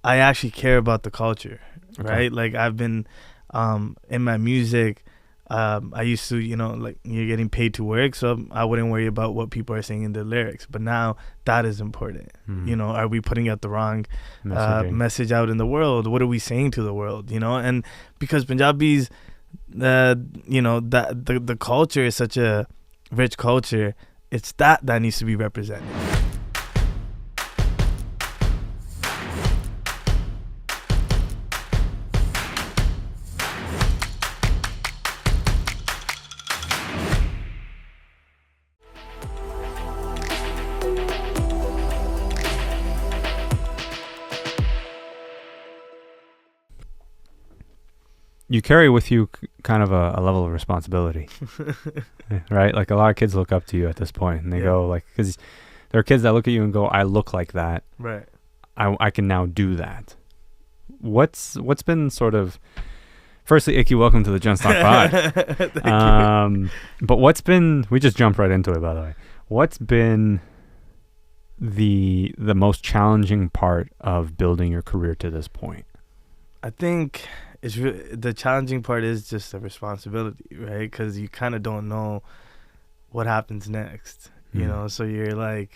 I actually care about the culture, Okay. right? Like I've been in my music. I used to, like you're getting paid to work, so I wouldn't worry about what people are saying in the lyrics. But now that is important. Are we putting out the wrong message out in the world? What are we saying to the world? And because Punjabis, that the culture is such a rich culture, it's that needs to be represented. You carry with you kind of a level of responsibility, right? Like a lot of kids look up to you at this point, and they go like, because there are kids that look at you and go, "I look like that, right? I can now do that." What's been sort of, firstly, Ikky, welcome to the Gents Talk Pod. Thank you. But what's been, we just jumped right into it, by the way. What's been the most challenging part of building your career to this point? I think the challenging part is just the responsibility, right? Because you kind of don't know what happens next, so you're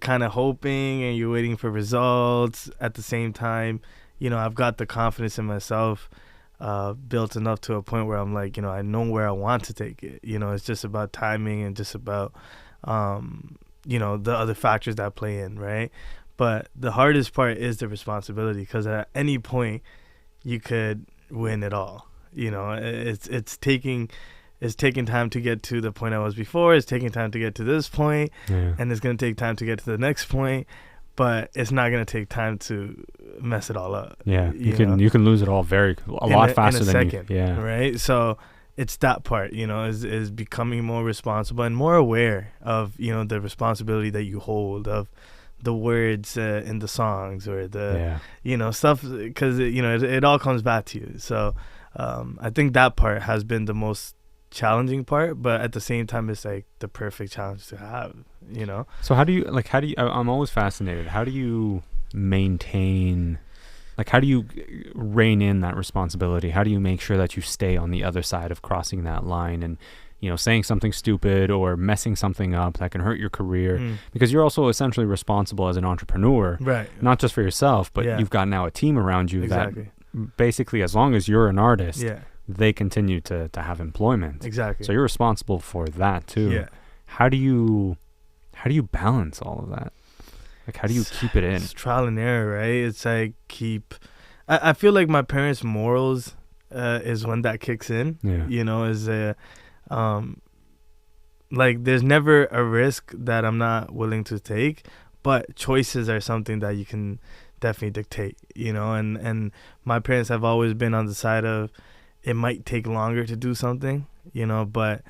kind of hoping and you're waiting for results. At the same time, I've got the confidence in myself built enough to a point where I'm like, I know where I want to take it. It's just about timing and just about the other factors that play in, right? But the hardest part is the responsibility, because at any point you could win it all. It's taking time to get to the point I was before. It's taking time to get to this point, and it's going to take time to get to the next point. But it's not going to take time to mess it all up. Yeah, you can lose it all a lot faster than second, you. Yeah, right. So it's that part, is becoming more responsible and more aware of the responsibility that you hold, of the words in the songs, or the stuff, because it all comes back to you. So I think that part has been the most challenging part, but at the same time it's like the perfect challenge to have. So how do you I'm always fascinated, how do you maintain, how do you rein in that responsibility? How do you make sure that you stay on the other side of crossing that line and saying something stupid or messing something up that can hurt your career? Because you're also essentially responsible as an entrepreneur, right? Not just for yourself, but you've got now a team around you that basically, as long as you're an artist, they continue to have employment. Exactly. So you're responsible for that too. Yeah. How do you balance all of that? How do you keep it in? It's trial and error, right? It's like I feel like my parents' morals is when that kicks in. There's never a risk that I'm not willing to take, but choices are something that you can definitely dictate, and my parents have always been on the side of, it might take longer to do something, but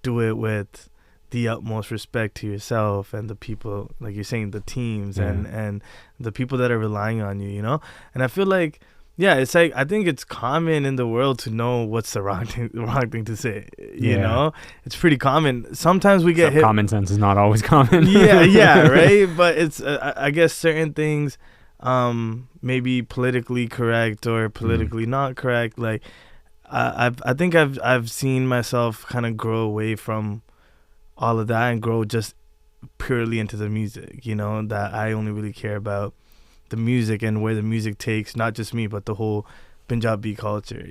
do it with the utmost respect to yourself and the people, like you're saying, the teams and the people that are relying on you, and I feel like, it's like, I think it's common in the world to know what's the wrong thing to say, it's pretty common. Sometimes we get hit. Common sense is not always common. Right? But it's I guess certain things maybe politically correct or politically not correct. Like I think I've seen myself kind of grow away from all of that and grow just purely into the music, that I only really care about the music and where the music takes not just me but the whole Punjabi culture,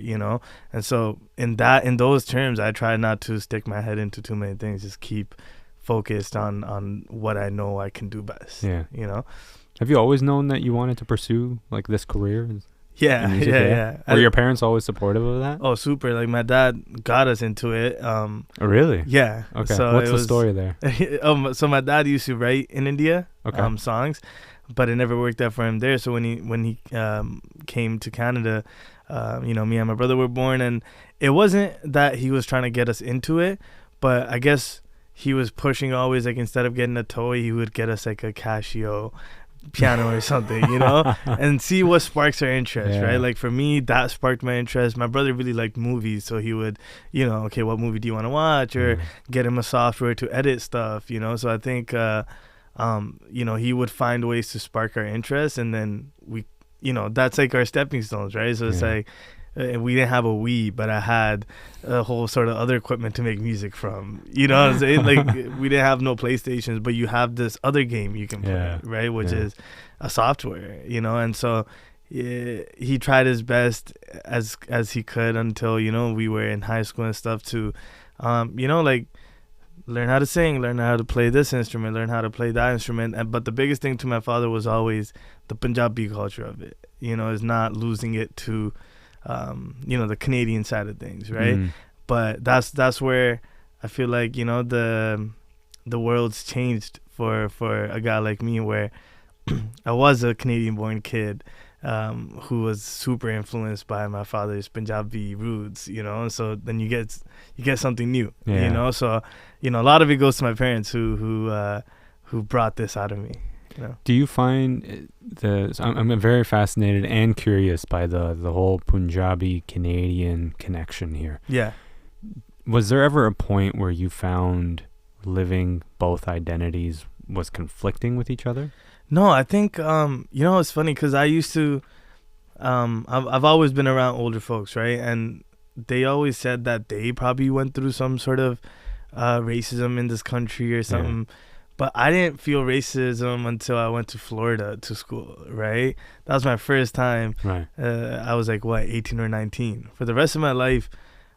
and so in those terms I try not to stick my head into too many things, just keep focused on what I know I can do best. Have you always known that you wanted to pursue this career? Yeah. Were your parents always supportive of that? Oh, super. Like my dad got us into it. Oh, really? Yeah. Okay. So what's the story there? So my dad used to write in India songs, but it never worked out for him there. So when he came to Canada, me and my brother were born, and it wasn't that he was trying to get us into it, but I guess he was pushing always, like, instead of getting a toy, he would get us like a Casio piano or something, and see what sparks our interest, right? Like for me, that sparked my interest. My brother really liked movies, so he would, okay, what movie do you want to watch, or get him a software to edit stuff, so I think he would find ways to spark our interest, and then we that's like our stepping stones, right? So it's like, we didn't have a Wii, but I had a whole sort of other equipment to make music from. You know what I'm saying? Like, we didn't have no PlayStations, but you have this other game you can play, right? Which is a software, and so he tried his best as he could until, we were in high school and stuff to, like, learn how to sing, learn how to play this instrument, learn how to play that instrument. But the biggest thing to my father was always the Punjabi culture of it, is not losing it to, the Canadian side of things, right? But that's where I feel like, the world's changed for a guy like me, where I was a Canadian-born kid who was super influenced by my father's Punjabi roots, so then you get something new, so a lot of it goes to my parents who brought this out of me. Do you find I'm very fascinated and curious by the whole Punjabi Canadian connection here. Yeah. Was there ever a point where you found living both identities was conflicting with each other? No, I think it's funny because I used to I've always been around older folks, right? And they always said that they probably went through some sort of racism in this country or something. But I didn't feel racism until I went to Florida to school, right? That was my first time. Right. I was like, 18 or 19. For the rest of my life,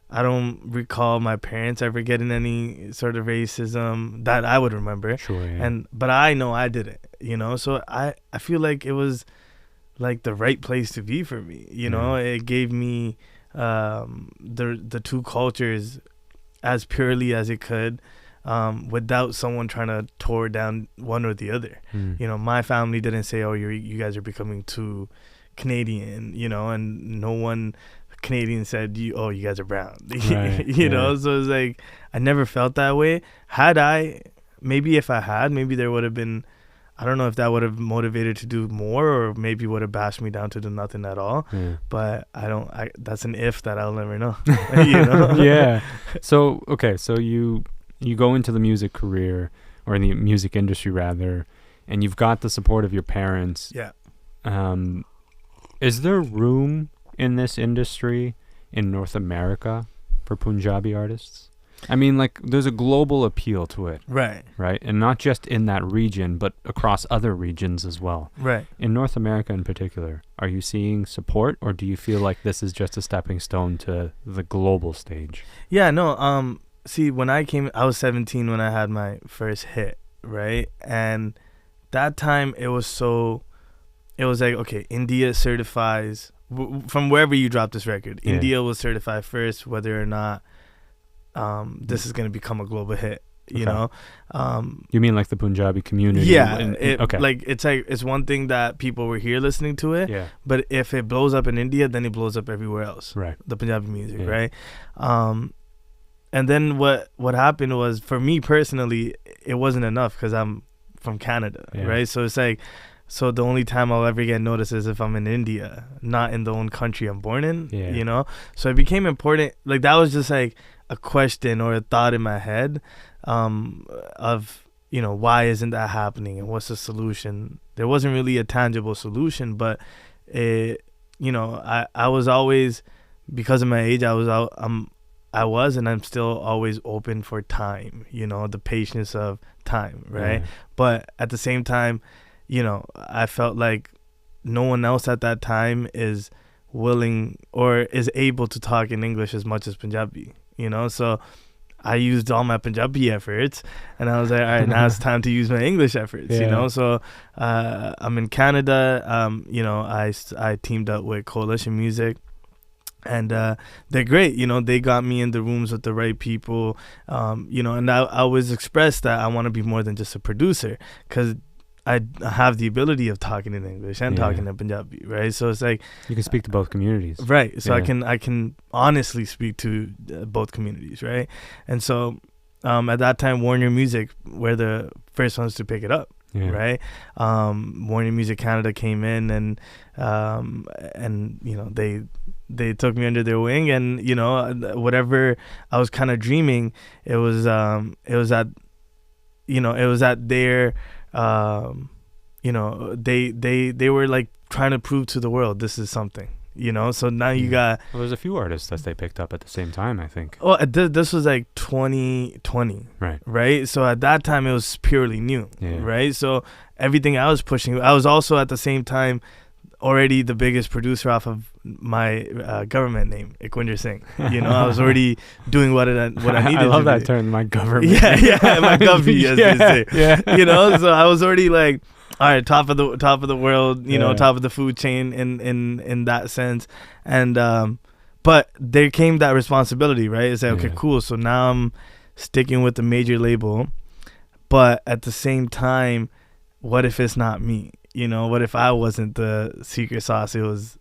I don't recall my parents ever getting any sort of racism that I would remember. Sure, yeah. But I know I did it, So I feel like it was like the right place to be for me, It gave me the two cultures as purely as it could. Without someone trying to tore down one or the other. My family didn't say, oh, you guys are becoming too Canadian, and no one Canadian said, you guys are brown. Right, So it's like, I never felt that way. If I had, maybe there would have been, I don't know if that would have motivated to do more, or maybe would have bashed me down to do nothing at all. But that's an if that I'll never know. Yeah. So, okay. So you go into the music career, or in the music industry rather, and you've got the support of your parents. Yeah. Is there room in this industry in North America for Punjabi artists? I mean, like, there's a global appeal to it. Right. Right? And not just in that region, but across other regions as well. Right. In North America in particular, are you seeing support, or do you feel like this is just a stepping stone to the global stage? Yeah, no, see, when I came, I was 17 when I had my first hit, right? And that time it was like, okay, India certifies, from wherever you drop this record, India will certify first whether or not this is going to become a global hit, you know? You mean like the Punjabi community? Yeah. Like, it's one thing that people were here listening to it, but if it blows up in India, then it blows up everywhere else. Right. The Punjabi music, right? And then what happened was, for me personally, it wasn't enough because I'm from Canada, right? So it's like, so the only time I'll ever get noticed is if I'm in India, not in the own country I'm born in, So it became important. Like, that was just like a question or a thought in my head of, why isn't that happening and what's the solution? There wasn't really a tangible solution, but I was always, because of my age, I was and I'm still always open for time, the patience of time, right? But at the same time, I felt like no one else at that time is willing or is able to talk in English as much as Punjabi, So I used all my Punjabi efforts, and I was like, all right, now it's time to use my English efforts, So I'm in Canada. I teamed up with Coalition Music. And they're great, they got me in the rooms with the right people, and I always expressed that I want to be more than just a producer, because I have the ability of talking in English and talking in Punjabi, right? So it's like, you can speak to both communities, right? So I can honestly speak to both communities, right? And so at that time, Warner Music were the first ones to pick it up. Right. Warner Music Canada came in and they took me under their wing, and whatever I was kind of dreaming, it was at their they were like trying to prove to the world this is something. So now you got... Well, there's a few artists that they picked up at the same time, I think. Oh, this was like 2020. Right? So at that time, it was purely new. Yeah. Right? So everything I was pushing... I was also at the same time already the biggest producer off of my government name, Ikky. I was already doing what I needed to do. I love that term, my government. Yeah, my govy, as they say. Yeah. So I was already like... All right, top of the world, top of the food chain in that sense, and but there came that responsibility, right? It's like, okay, cool. So now I'm sticking with the major label, but at the same time, what if it's not me? What if I wasn't the secret sauce? It was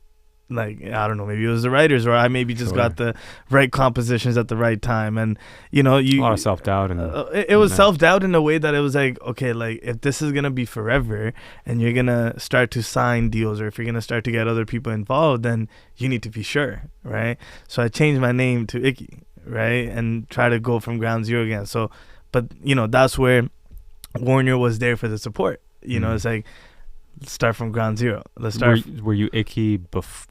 like, I don't know, maybe it was the writers, or I maybe just got the right compositions at the right time. And a lot of self-doubt, and it was self-doubt in a way that it was like, okay, like if this is gonna be forever and you're gonna start to sign deals, or if you're gonna start to get other people involved, then you need to be sure, right? So I changed my name to Ikky, right, and try to go from ground zero again. So but that's where Warner was there for the support. It's like, let's start from ground zero. Let's start. Were you Ikky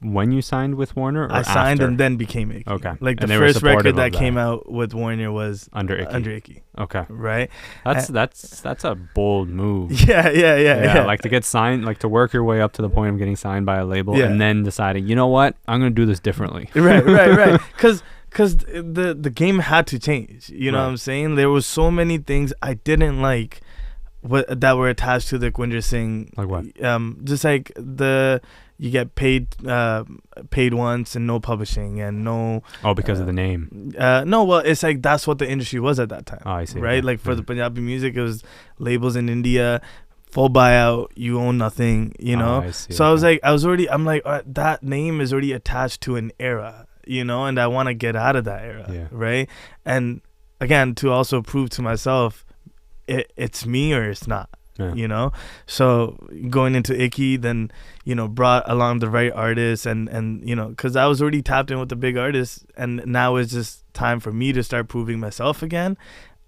when you signed with Warner? Or I signed after? and then became Ikky. Okay. Like the first record that came out with Warner was under Ikky. Okay. Right. That's a bold move. Yeah. Like to get signed, like to work your way up to the point of getting signed by a label, and then deciding, you know what, I'm gonna do this differently. Right. Because the game had to change. You know what I'm saying? There was so many things I didn't like. That were attached to the Ikky Singh, like what? Just like you get paid once and no publishing and no. Oh, because of the name. No, well, it's like that's what the industry was at that time. Oh, I see. Right, like for the Punjabi music, it was labels in India, full buyout, you own nothing. I see, so I'm like, that name is already attached to an era, and I want to get out of that era, right? And again, to also prove to myself, it's me or it's not, so going into Ikky, then brought along the right artists, and because I was already tapped in with the big artists, and now it's just time for me to start proving myself again.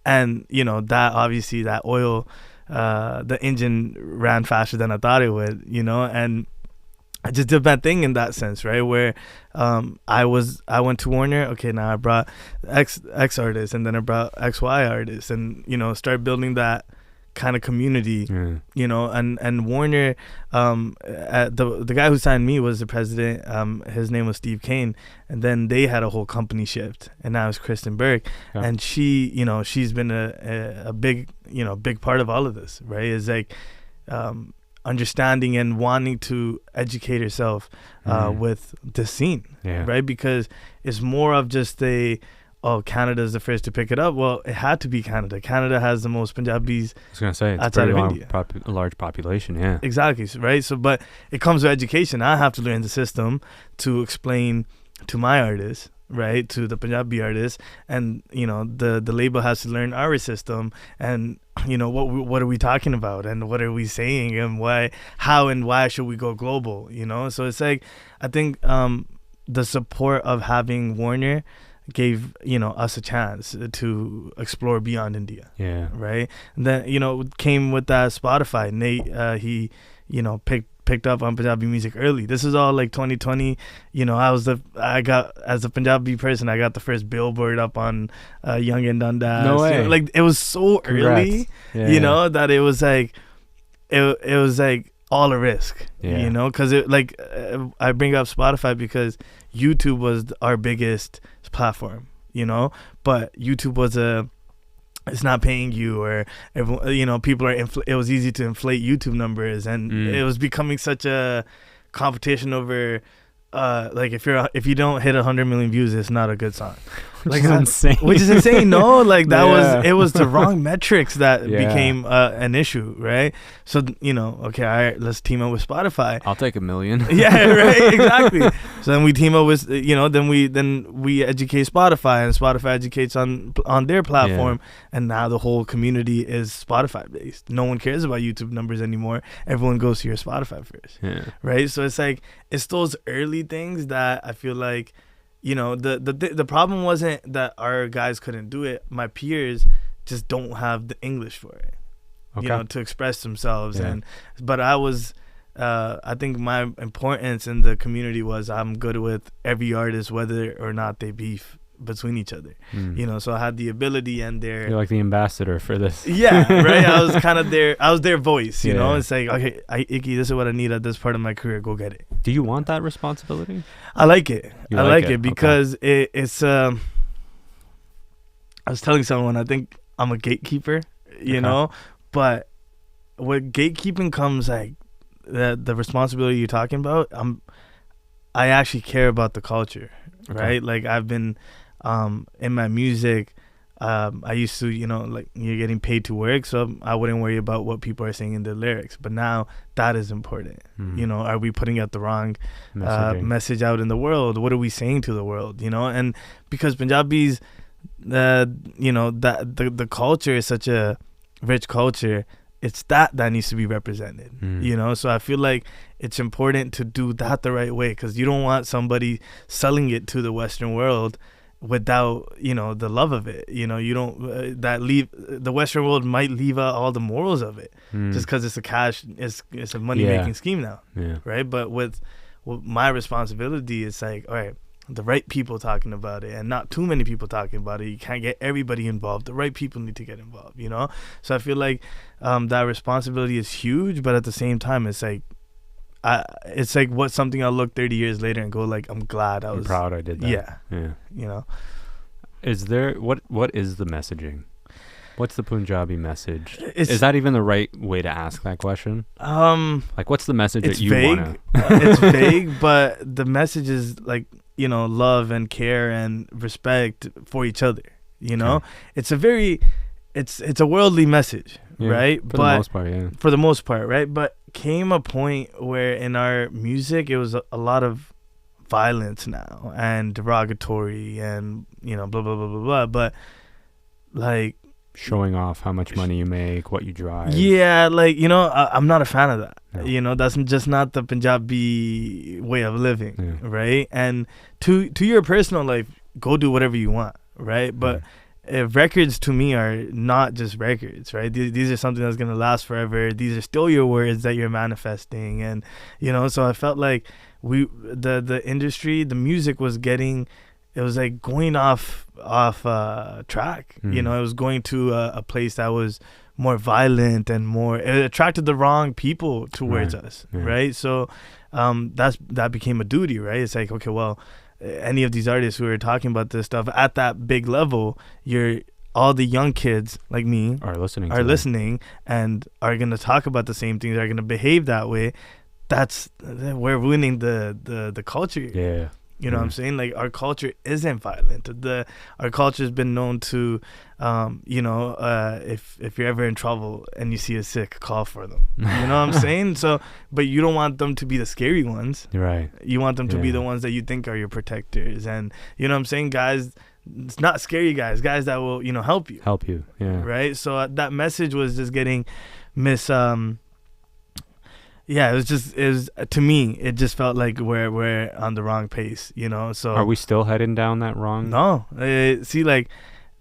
And that obviously that oil, the engine ran faster than I thought it would, and I just did my thing in that sense, right? Where I went to Warner. Okay, now I brought X artists, and then I brought XY artists, and start building that kind of community. And Warner, the guy who signed me was the president. His name was Steve Kane, and then they had a whole company shift, and now it's Kristen Burke, and she's been a big big part of all of this, right? It's like understanding and wanting to educate yourself with the scene, right? Because it's more of just Canada's the first to pick it up. Well, it had to be Canada. Canada has the most Punjabis. I was gonna say it's outside of India. A large population, yeah. Exactly, right? So, but it comes with education. I have to learn the system to explain to my artists, right, to the Punjabi artists, and the label has to learn our system, and what are we talking about, and what are we saying, and how and why should we go global, so it's like, I think the support of having Warner gave us a chance to explore beyond India, right? And then came with that Spotify. Nate, he picked up on Punjabi music early. This is all like 2020. I got, as a Punjabi person, I got the first Billboard up on Young and Dundas. No way. Like it was so early, that it was like it was like all a risk, because it like I bring up Spotify because YouTube was our biggest platform, but YouTube was it's not paying you, or people are it was easy to inflate YouTube numbers, and it was becoming such a competition over like if you don't hit 100 million views, it's not a good song. Like insane. Which is insane. No, like that it was the wrong metrics that became an issue, right? So okay, all right, let's team up with Spotify. I'll take 1 million. Yeah, right, exactly. So then we team up with then we educate Spotify, and Spotify educates on their platform, and now the whole community is Spotify based. No one cares about YouTube numbers anymore. Everyone goes to your Spotify first, right? So it's like, it's those early things that I feel like, the problem wasn't that our guys couldn't do it. My peers just don't have the English for it. Okay. you know, to express themselves. Yeah. But I was, I think my importance in the community was I'm good with every artist, whether or not they beef between each other, you know. So I had the ability and their. You're like the ambassador for this. Yeah, right. I was kind of their voice, you know. Yeah. It's like, okay, Ikky, this is what I need at this part of my career. Go get it. Do you want that responsibility? I like it. You I like like it? it because it's. I was telling someone I think I'm a gatekeeper, you know, but with gatekeeping comes like the responsibility you're talking about. I actually care about the culture, right? Like I've been in my music. I used to, you know, like you're getting paid to work, so I wouldn't worry about what people are saying in the lyrics. But now that is important. You know, are we putting out the wrong message out in the world? What are we saying to the world? You know, and because Punjabis, you know, that the culture is such a rich culture, it's that needs to be represented. You know, so I feel like it's important to do that the right way, because you don't want somebody selling it to the Western world without, you know, the love of it. You know, you don't the Western world might leave out all the morals of it just because it's a money making scheme now, right? But with my responsibility, it's like, all right, the right people talking about it and not too many people talking about it. You can't get everybody involved. The right people need to get involved, you know. So I feel like that responsibility is huge, but at the same time, it's like what's something I'll look 30 years later and go like, I'm glad I'm proud I did that. Yeah. You know. Is there what is the messaging? What's the Punjabi message? Is that even the right way to ask that question? Like, what's the message that you want to? It's vague, but the message is like, you know, love and care and respect for each other. You know, it's a worldly message, right? For the most part, yeah. For the most part, right? But came a point where in our music it was a lot of violence now and derogatory and, you know, blah blah blah blah blah. But like showing off how much money you make, what you drive. Yeah, like, you know, I'm not a fan of that. No. You know, that's just not the Punjabi way of living, right? And to your personal life, go do whatever you want, right? But records to me are not just records, right? These are something that's gonna last forever. These are still your words that you're manifesting, and you know. So I felt like the industry, the music was getting. It was like going off track. You know, it was going to a place that was more violent and more. It attracted the wrong people towards us, right? So that became a duty, right? It's like, okay, well, any of these artists who are talking about this stuff at that big level, all the young kids like me are listening and are gonna talk about the same things, are gonna behave that way. We're ruining the culture. Yeah. You know what I'm saying? Like, our culture isn't violent. Our culture has been known to, you know, if you're ever in trouble and you see a sick, call for them. You know what I'm saying? So, but you don't want them to be the scary ones. Right. You want them to be the ones that you think are your protectors. And, you know what I'm saying? Guys, it's not scary guys that will, you know, help you. Yeah. Right? So that message was just getting yeah, it was to me, it just felt like we're on the wrong pace, you know. So are we still heading down that wrong? No, see, like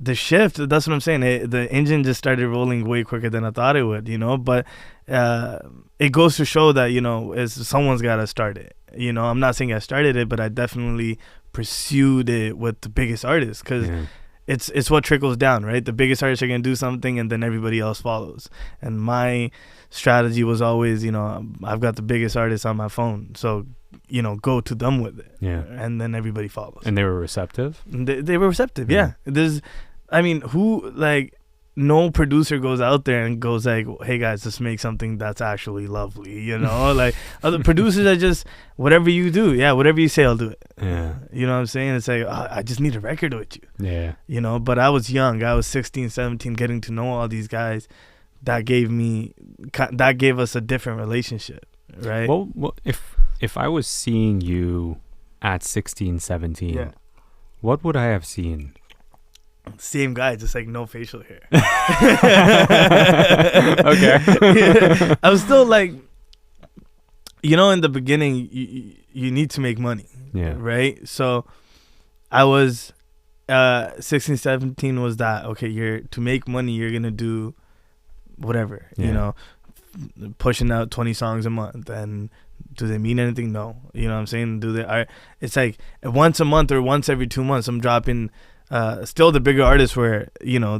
the shift. That's what I'm saying. The engine just started rolling way quicker than I thought it would, you know. But it goes to show that, you know, someone's got to start it. You know, I'm not saying I started it, but I definitely pursued it with the biggest artists, because it's what trickles down, right? The biggest artists are gonna do something, and then everybody else follows. And my strategy was always, you know, I've got the biggest artists on my phone, so, you know, go to them with it. Yeah. And then everybody follows. And they were receptive? They were receptive, yeah. No producer goes out there and goes like, hey guys, let's make something that's actually lovely, you know. Like, other producers are just, whatever you do, whatever you say, I'll do it. Yeah. You know what I'm saying? It's like, I just need a record with you. Yeah. You know, but I was young. I was 16, 17, getting to know all these guys. That gave us a different relationship, right? Well, if I was seeing you at 16, 17, what would I have seen? Same guy, just like no facial hair. Okay. I was still like, you know, in the beginning, you need to make money. Yeah. Right? So I was 16, 17 was that, okay, to make money, you're going to do whatever, you know, pushing out 20 songs a month, and do they mean anything? No. You know what I'm saying? It's like once a month or once every 2 months I'm dropping. Still the bigger artists were, you know,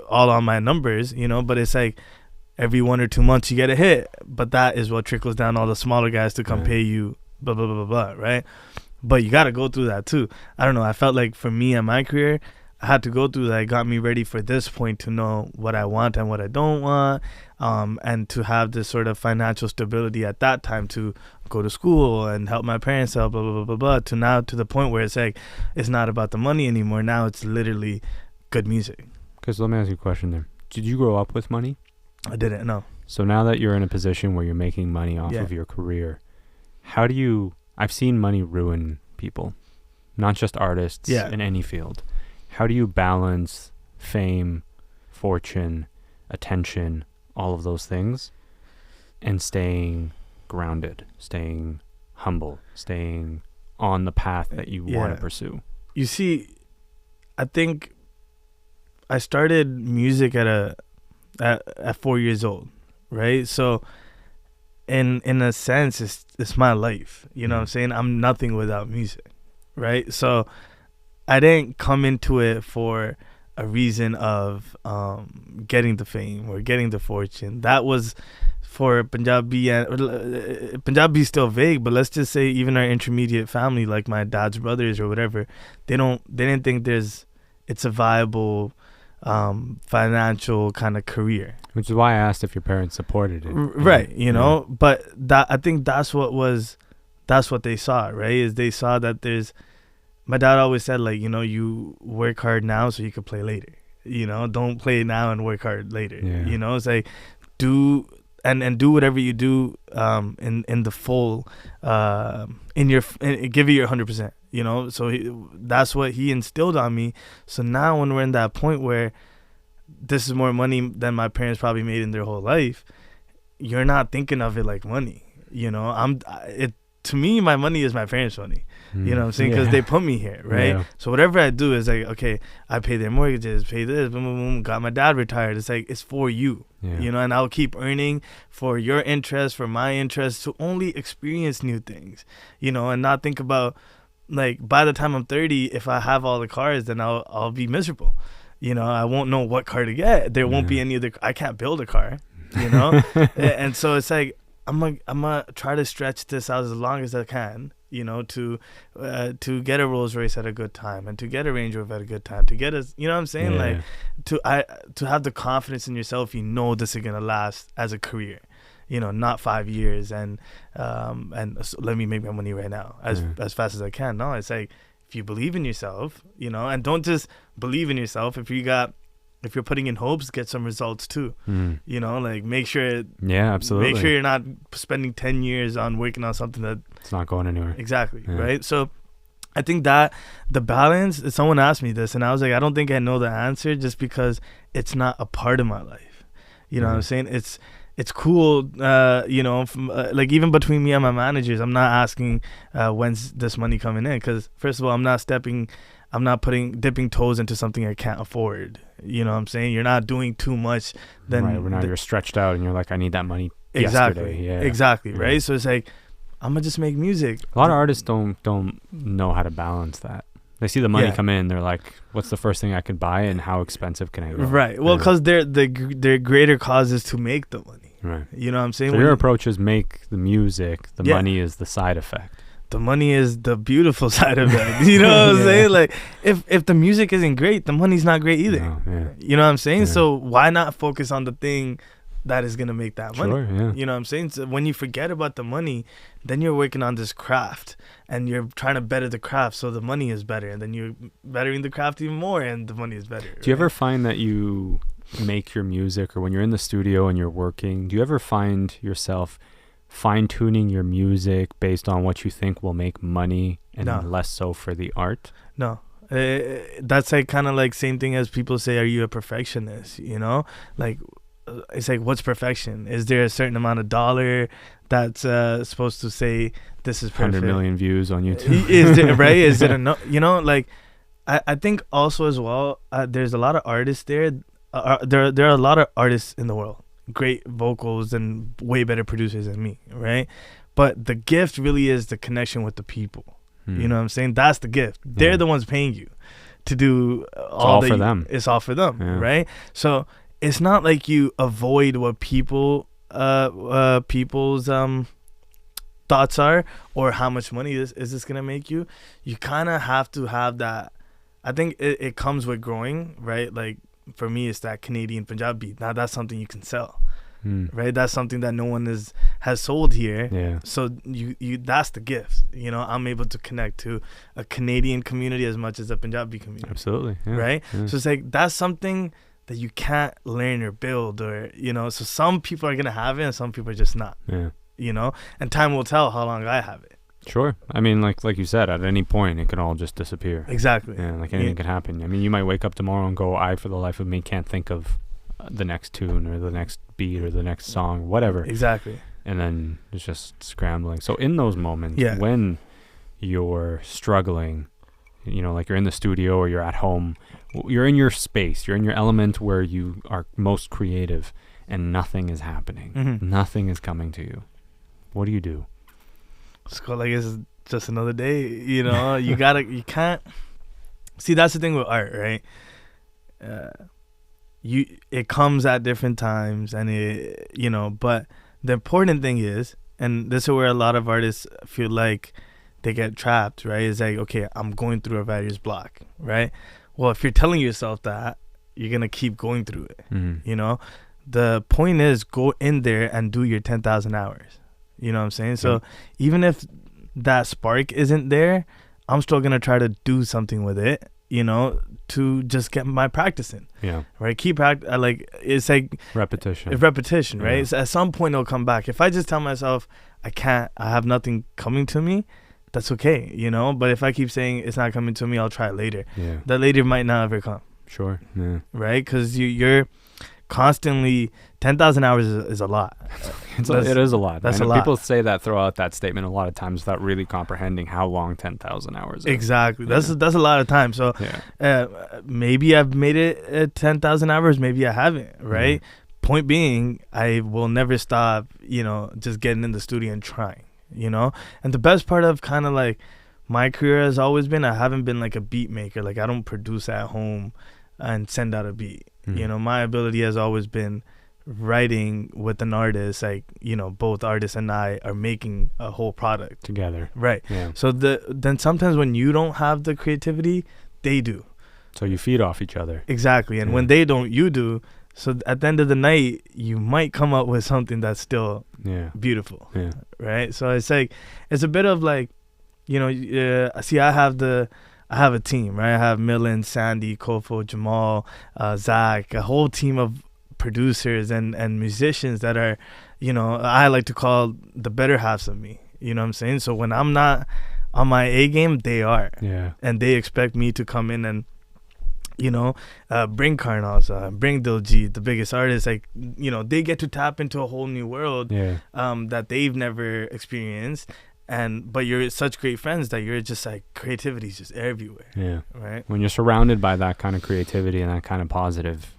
all on my numbers, you know, but it's like every 1 or 2 months you get a hit, but that is what trickles down all the smaller guys to come pay you, blah blah blah blah blah, right? But you got to go through that too. I don't know, I felt like for me and my career, I had to go through that. It got me ready for this point to know what I want and what I don't want, and to have this sort of financial stability at that time to go to school and help my parents out, blah, blah, blah, blah, blah, to now to the point where it's like, it's not about the money anymore. Now it's literally good music. Because let me ask you a question there. Did you grow up with money? I didn't, no. So now that you're in a position where you're making money off of your career, how do you, I've seen money ruin people, not just artists in any field. How do you balance fame, fortune, attention, all of those things, and staying grounded, staying humble, staying on the path that you want to pursue? You see, I think I started music at 4 years old, right? So in a sense, it's my life. You know what I'm saying? I'm nothing without music, right? So I didn't come into it for a reason of getting the fame or getting the fortune. That was for Punjabi, and Punjabi is still vague, but let's just say even our intermediate family, like my dad's brothers or whatever, they didn't think it's a viable financial kind of career. Which is why I asked if your parents supported it. Right, you know, but I think that's what they saw, right? Is they saw that my dad always said, like, you know, you work hard now so you can play later. You know, don't play now and work hard later. Yeah. You know, it's like do whatever you do in the full give it your 100%. You know, so that's what he instilled on me. So now when we're in that point where this is more money than my parents probably made in their whole life, you're not thinking of it like money. You know, to me, my money is my parents' money. You know what I'm saying? Because they put me here, right? Yeah. So whatever I do is like, okay, I pay their mortgages, pay this, boom, boom, boom, got my dad retired. It's like, it's for you, you know, and I'll keep earning for your interest, for my interest, to only experience new things, you know, and not think about, like, by the time I'm 30, if I have all the cars, then I'll be miserable. You know, I won't know what car to get. There won't be any other, I can't build a car, you know? And so it's like, I'm gonna try to stretch this out as long as I can, you know, to get a Rolls Royce at a good time, and to get a Range Rover at a good time, to get you know what I'm saying? To have the confidence in yourself, you know, this is gonna last as a career, you know, not 5 years and so let me make my money right now as fast as I can. No, it's like, if you believe in yourself, you know, and don't just believe in yourself. If you're putting in hopes, get some results too. You know, like make sure you're not spending 10 years on working on something that it's not going anywhere. Exactly. Right. So I think that the balance, someone asked me this and I was like, I don't think I know the answer, just because it's not a part of my life. You know what I'm saying? It's cool, you know, like even between me and my managers, I'm not asking when's this money coming in, because first of all, I'm not dipping toes into something I can't afford. You know what I'm saying? You're not doing too much. Then now you're stretched out and you're like, I need that money yesterday. Exactly. Right. So it's like, I'm gonna just make music. A lot of artists don't know how to balance that. They see the money come in, they're like, what's the first thing I could buy and how expensive can I go? Right. Well, because their greater cause is to make the money. Right. You know what I'm saying? So your approach is make the music, the money is the side effect. The money is the beautiful side of it. You know what I'm saying? Like, if the music isn't great, the money's not great either. No, you know what I'm saying? So why not focus on the thing that is going to make that money? You know what I'm saying? So when you forget about the money, then you're working on this craft and you're trying to better the craft so the money is better, and then you're bettering the craft even more and the money is better. Do you ever find that you make your music, or when you're in the studio and you're working, do you ever find yourself fine-tuning your music based on what you think will make money and less so for the art? No. That's like kind of like same thing as people say, are you a perfectionist? You know, like it's like, what's perfection? Is there a certain amount of dollar that's supposed to say this is perfect? 100 million views on YouTube. Is it right? Is it enough? You know, like I think also as well, there's a lot of artists there there are a lot of artists in the world, great vocals and way better producers than me, right? But the gift really is the connection with the people. You know what I'm saying? That's the gift. They're the ones paying you to do all for them. It's all for them, right? So it's not like you avoid what people's thoughts are, or how much money is this gonna make you. You kind of have to have that. I think it comes with growing, right? Like for me, it's that Canadian Punjabi. Now that's something you can sell. Right, that's something that no one has sold here. Yeah. So you that's the gift. You know, I'm able to connect to a Canadian community as much as a Punjabi community. Absolutely. Yeah. Right. Yeah. So it's like that's something that you can't learn or build, or you know. So some people are gonna have it, and some people are just not. Yeah. You know, and time will tell how long I have it. Sure. I mean, like you said, at any point it can all just disappear. Exactly. Yeah. Like anything can happen. I mean, you might wake up tomorrow and go, I, for the life of me, can't think of the next tune or the next beat or the next song, whatever. Exactly. And then it's just scrambling. So in those moments, yeah. when you're struggling, you know, like you're in the studio or you're at home, you're in your space, you're in your element where you are most creative, and nothing is happening. Mm-hmm. Nothing is coming to you. What do you do? It's called, like, it's just another day, you know. You can't see, that's the thing with art, right? It comes at different times, and it, you know, but the important thing is, and this is where a lot of artists feel like they get trapped, right? It's like, okay, I'm going through a writer's block, right? Well, if you're telling yourself that, you're gonna keep going through it. You know, the point is, go in there and do your 10,000 hours. You know what I'm saying? So even if that spark isn't there, I'm still gonna try to do something with it, you know, to just get my practice in. Yeah. Right. Keep like, it's like repetition. Right. So at some point it'll come back. If I just tell myself I have nothing coming to me, that's okay, you know. But if I keep saying it's not coming to me, I'll try it later. Yeah. That later might not ever come. Sure. Yeah. Right. Because you're constantly 10,000 hours is a lot. It is a lot. That's a lot. People say that, throw out that statement a lot of times without really comprehending how long 10,000 hours is. Exactly. That's a lot of time. So maybe I've made it 10,000 hours, maybe I haven't, right? Point being, I will never stop, you know, just getting in the studio and trying, you know? And the best part of kind of like my career has always been, I haven't been like a beat maker. Like, I don't produce at home and send out a beat. You know, my ability has always been writing with an artist, like, you know, both artists and I are making a whole product together. Right. Yeah. So then sometimes when you don't have the creativity, they do. So you feed off each other. Exactly. And when they don't, you do. So at the end of the night, you might come up with something that's still beautiful. Yeah. Right. So it's like, it's a bit of like, you know, see, I have a team, right? I have Millen, Sandy, Kofo, Jamal, Zach, a whole team of producers and musicians that are, you know, I like to call the better halves of me. You know what I'm saying? So when I'm not on my A game, they are. Yeah. And they expect me to come in and, you know, bring Karnaz, bring Diljit, the biggest artists. Like, you know, they get to tap into a whole new world that they've never experienced. But you're such great friends that you're just like, creativity is just everywhere. Yeah. Right. When you're surrounded by that kind of creativity and that kind of positive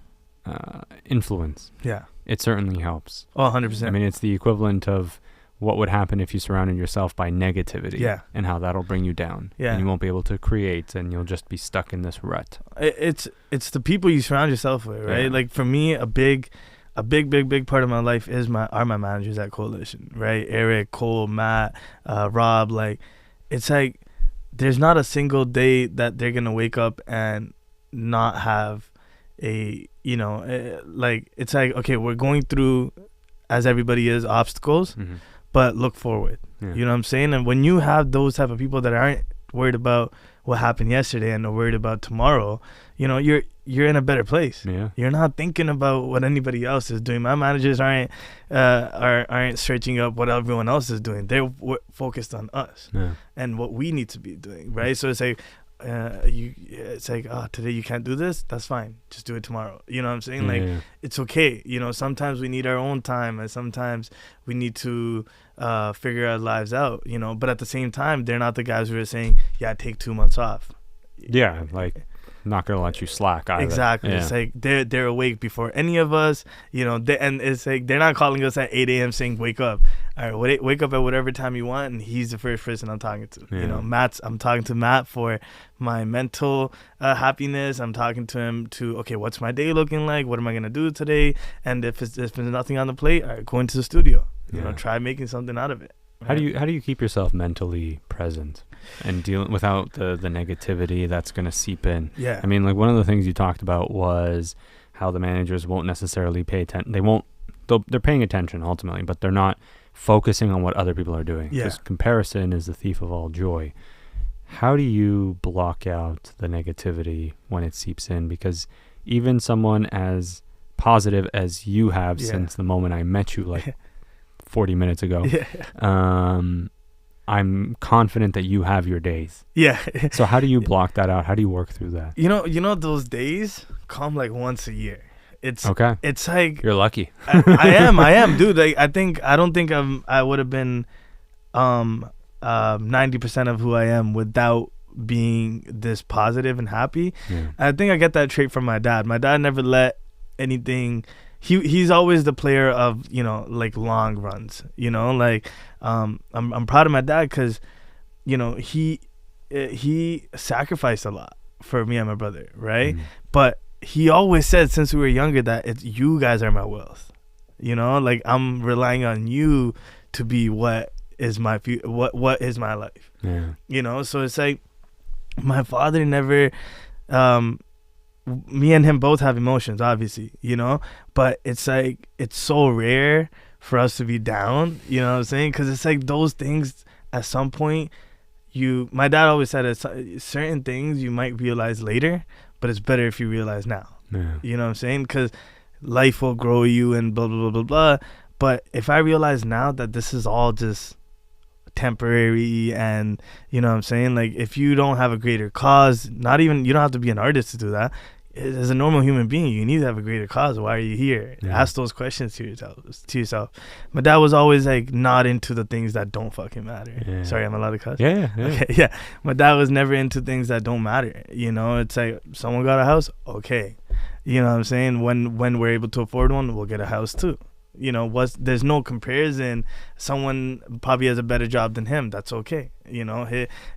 influence. Yeah. It certainly helps. Oh, 100%. I mean, it's the equivalent of what would happen if you surrounded yourself by negativity. Yeah. And how that'll bring you down. Yeah. And you won't be able to create, and you'll just be stuck in this rut. It's the people you surround yourself with, right? Yeah. Like, for me, a big part of my life are my managers at Coalition, right? Eric, Cole, Matt, Rob. Like, it's like there's not a single day that they're gonna wake up and not have a, you know, like, it's like, okay, we're going through, as everybody is, obstacles, but look forward. Yeah. You know what I'm saying? And when you have those type of people that aren't worried about what happened yesterday and are worried about tomorrow, you know, you're in a better place. Yeah. You're not thinking about what anybody else is doing. My managers aren't searching up what everyone else is doing. They're focused on us and what we need to be doing, right? So it's like, oh, today you can't do this, that's fine, just do it tomorrow. You know what I'm saying? It's okay. You know, sometimes we need our own time, and sometimes we need to figure our lives out, you know. But at the same time, they're not the guys who are saying, take 2 months off. Yeah, like not gonna let you slack either. Exactly. Yeah. It's like they're awake before any of us, you know. And it's like they're not calling us at 8 a.m. saying wake up. All right, wake up at whatever time you want, and he's the first person I'm talking to. Yeah. You know, I'm talking to Matt for my mental happiness. I'm talking to him to, okay, what's my day looking like? What am I gonna do today? And if there's nothing on the plate, all right, go into the studio. You know, try making something out of it. How do you keep yourself mentally present and dealing without the negativity that's going to seep in? Yeah. I mean, like one of the things you talked about was how the managers won't necessarily pay attention. They're paying attention ultimately, but they're not focusing on what other people are doing. Yeah. Because comparison is the thief of all joy. How do you block out the negativity when it seeps in? Because even someone as positive as you have since the moment I met you, like 40 minutes ago, I'm confident that you have your days. Yeah. So how do you block that out? How do you work through that? You know those days come like once a year. It's okay. It's like you're lucky. I am, dude. Like I don't think I would have been 90% of who I am without being this positive and happy. Yeah. I think I get that trait from my dad. My dad never let anything. He's always the player of, you know, like long runs, you know, like I'm proud of my dad because, you know, he sacrificed a lot for me and my brother, right? But he always said since we were younger that it's you guys are my wealth, you know, like I'm relying on you to be what is my what is my life, you know. So it's like my father never me and him both have emotions, obviously, you know, but it's like it's so rare for us to be down, you know what I'm saying? Because it's like those things at some point my dad always said certain things you might realize later, but it's better if you realize now. You know what I'm saying? Because life will grow you and blah blah blah blah blah. But if I realize now that this is all just temporary, and you know what I'm saying, like if you don't have a greater cause, you don't have to be an artist to do that. As a normal human being, you need to have a greater cause. Why are you here? Ask those questions to yourself. My dad was always like not into the things that don't fucking matter. Sorry, I'm allowed to cuss? Okay, my dad was never into things that don't matter, you know. It's like someone got a house, okay, you know what I'm saying, when we're able to afford one, we'll get a house too. You know, there's no comparison. Someone probably has a better job than him. That's okay. You know,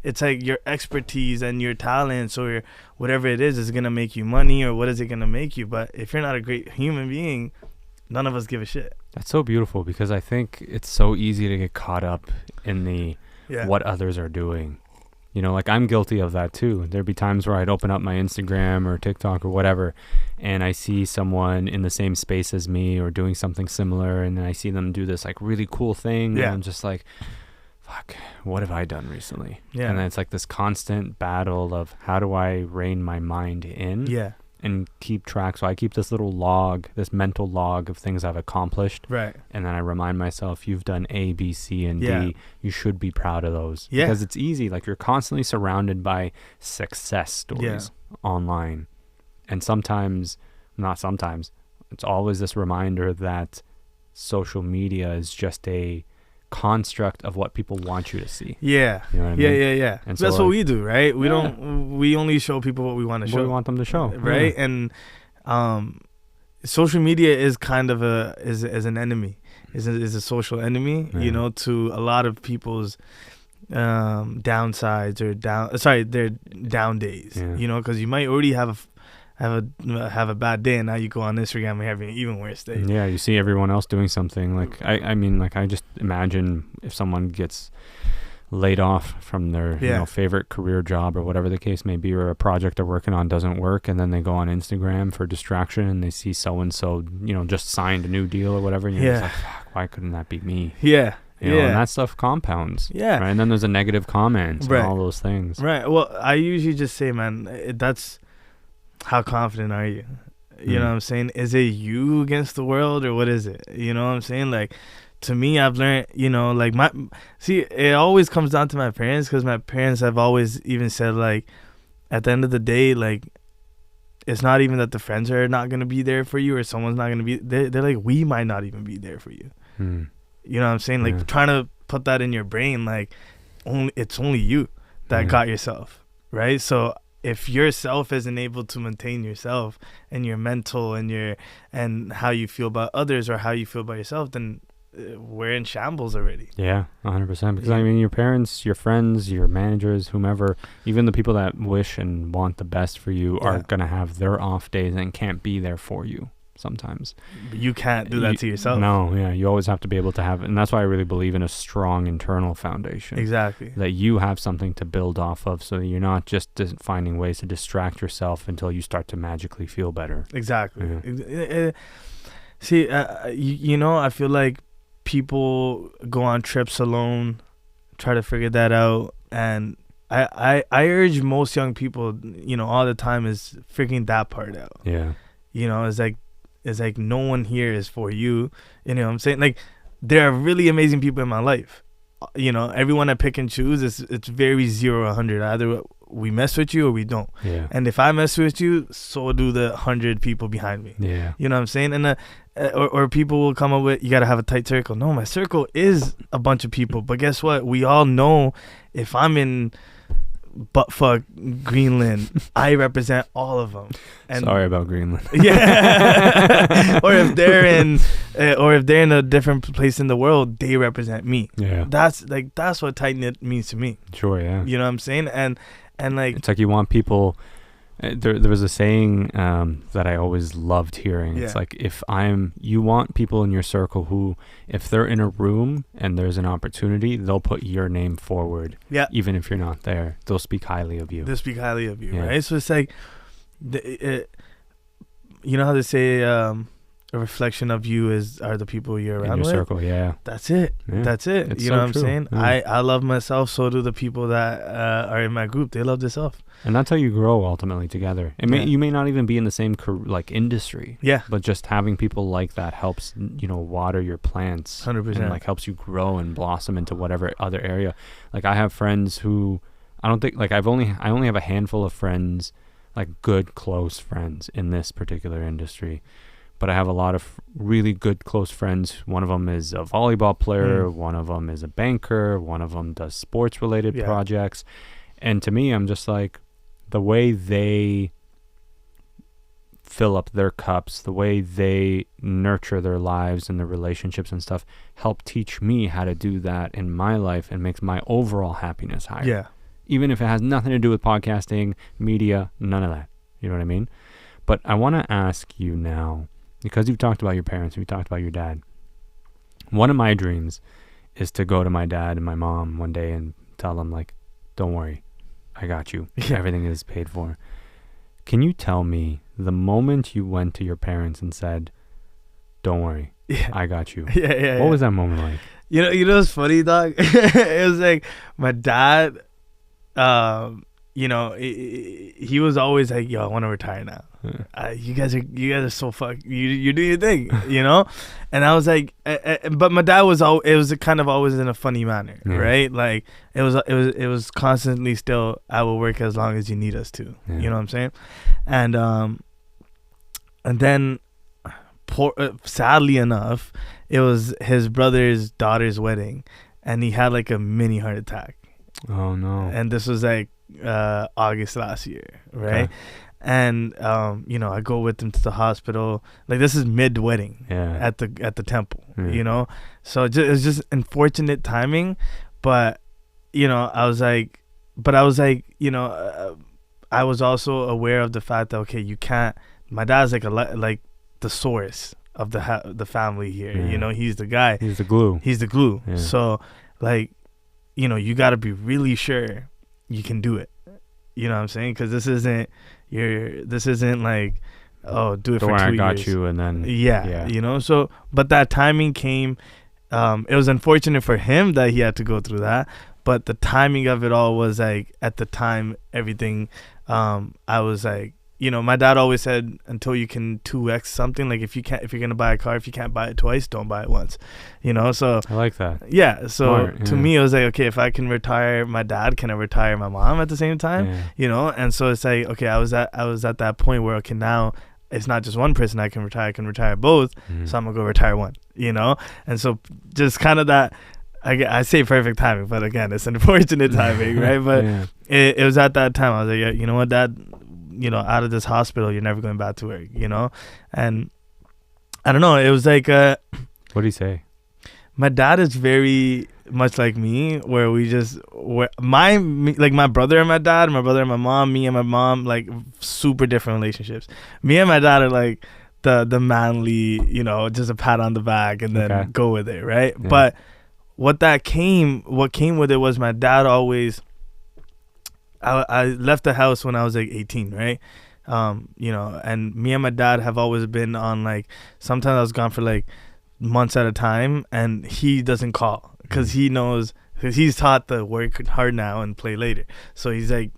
it's like your expertise and your talents or whatever it is going to make you money, or what is it going to make you? But if you're not a great human being, none of us give a shit. That's so beautiful, because I think it's so easy to get caught up in the what others are doing. You know, like I'm guilty of that too. There'd be times where I'd open up my Instagram or TikTok or whatever, and I see someone in the same space as me or doing something similar, and then I see them do this like really cool thing, and I'm just like, fuck, what have I done recently? And then it's like this constant battle of how do I rein my mind in and keep track. So I keep this little log, this mental log of things I've accomplished. Right. And then I remind myself, you've done A, B, C, and D. You should be proud of those. Because it's easy. Like you're constantly surrounded by success stories online. And it's always this reminder that social media is just a construct of what people want you to see. You know what I mean? And so that's what we do, right? We only show people what we want to show. What we want them to show. Right? And social media is kind of is an enemy. Is a social enemy, you know, to a lot of people's downsides or their down days, you know, because you might already have a bad day, and now you go on Instagram and have an even worse day. Yeah, you see everyone else doing something. Like I mean, like I just imagine if someone gets laid off from their you know, favorite career job or whatever the case may be, or a project they're working on doesn't work, and then they go on Instagram for distraction and they see so and so, you know, just signed a new deal or whatever, and you're just like, fuck, why couldn't that be me? You know, and that stuff compounds. Right? And then there's a negative comment and all those things. Right. Well, I usually just say, man, that's how confident are you? You know what I'm saying? Is it you against the world, or what is it? You know what I'm saying? Like, to me, I've learned, you know, like it always comes down to my parents, because my parents have always even said, like, at the end of the day, like, it's not even that the friends are not going to be there for you or someone's not going to be, they're like, we might not even be there for you. You know what I'm saying? Like, trying to put that in your brain, like, it's only you that got yourself, right? So if yourself isn't able to maintain yourself and your mental and how you feel about others or how you feel about yourself, then we're in shambles already. Yeah, 100%. Because I mean, your parents, your friends, your managers, whomever, even the people that wish and want the best for you are gonna have their off days and can't be there for you sometimes. But you can't do that to yourself. No, yeah, you always have to be able to have, and that's why I really believe in a strong internal foundation. Exactly. That you have something to build off of, so that you're not just finding ways to distract yourself until you start to magically feel better. Exactly. See, you know, I feel like people go on trips alone, try to figure that out, and I urge most young people, you know, all the time is figuring that part out. Yeah. You know, it's like no one here is for you. You know what I'm saying? Like, there are really amazing people in my life. You know, everyone I pick and choose, it's very 0 or 100. Either we mess with you or we don't. Yeah. And if I mess with you, so do the 100 people behind me. Yeah. You know what I'm saying? And or people will come up with, you got to have a tight circle. No, my circle is a bunch of people. But guess what? We all know if I'm in buttfuck Greenland, I represent all of them. And sorry about Greenland. Yeah. or if they're in a different place in the world, they represent me. Yeah. That's what tight knit means to me. Sure. Yeah. You know what I'm saying? And like, it's like you want people. There was a saying that I always loved hearing. It's like, you want people in your circle who, if they're in a room and there's an opportunity, they'll put your name forward. Yeah. Even if you're not there, they'll speak highly of you. Right? So it's like, you know how they say, a reflection of you are the people you're around with. In your circle, yeah. That's it. Yeah. That's it. It's you so know what true. I'm saying? Yeah. I love myself, so do the people that are in my group. They love themselves. And that's how you grow ultimately together. You may not even be in the same industry. Yeah. But just having people like that helps, you know, water your plants. 100%. And helps you grow and blossom into whatever other area. Like, I have friends who, I don't think, I only have a handful of friends, good close friends in this particular industry. But I have a lot of really good close friends. One of them is a volleyball player. One of them is a banker. One of them does sports related projects. And to me, I'm just like, the way they fill up their cups, the way they nurture their lives and their relationships and stuff, help teach me how to do that in my life and makes my overall happiness higher. Yeah. Even if it has nothing to do with podcasting, media, none of that. You know what I mean? But I want to ask you now, because you've talked about your parents, you've talked about your dad. One of my dreams is to go to my dad and my mom one day and tell them, don't worry, I got you. Yeah. Everything is paid for. Can you tell me the moment you went to your parents and said, don't worry, I got you? What was that moment like? You know what's funny, dog? It was like my dad, you know, he was always like, yo, I want to retire now. You guys are so you do your thing, you know? And I was like, but my dad it was kind of always in a funny manner, right? Like, it was constantly still, I will work as long as you need us to, you know what I'm saying? And then sadly enough, it was his brother's daughter's wedding, and he had a mini heart attack. Oh no. And this was August last year, right? Okay. And you know, I go with him to the hospital. This is mid wedding at the temple, you know. So it was just unfortunate timing, but you know, I was like, you know, I was also aware of the fact that, okay, you can't. My dad's like the source of the family here. You know, he's the guy. He's the glue. Yeah. So you know, you got to be really sure you can do it. You know what I'm saying? Because this isn't like, oh, do it for 2 years. I got you, and then you know. So, but that timing came. It was unfortunate for him that he had to go through that, but the timing of it all was at the time, everything. I was you know, my dad always said, until you can 2x something, if you're gonna buy a car, if you can't buy it twice, don't buy it once, you know. So I like that. Yeah. So to me, it was okay, if I can retire my dad, can I retire my mom at the same time? You know. And so it's okay, I was at that point where, okay, now it's not just one person I can retire both. So I'm gonna go retire one, you know. And so just kind of that, I say perfect timing, but again, it's unfortunate timing, right? But it was at that time I was like, yeah, you know what, Dad, you know, out of this hospital, you're never going back to work, you know. And I don't know, it was like what do you say? My dad is very much like me, where we just my brother and my dad, my brother and my mom, me and my mom, like super different relationships. Me and my dad are like the manly, you know, just a pat on the back and then go with it, right? Yeah. But what came with it was my dad always. I left the house when I was like 18, right? You know, and me and my dad have always been on, like, sometimes I was gone for like months at a time, and he doesn't call because he knows, because he's taught to work hard now and play later. So he's like,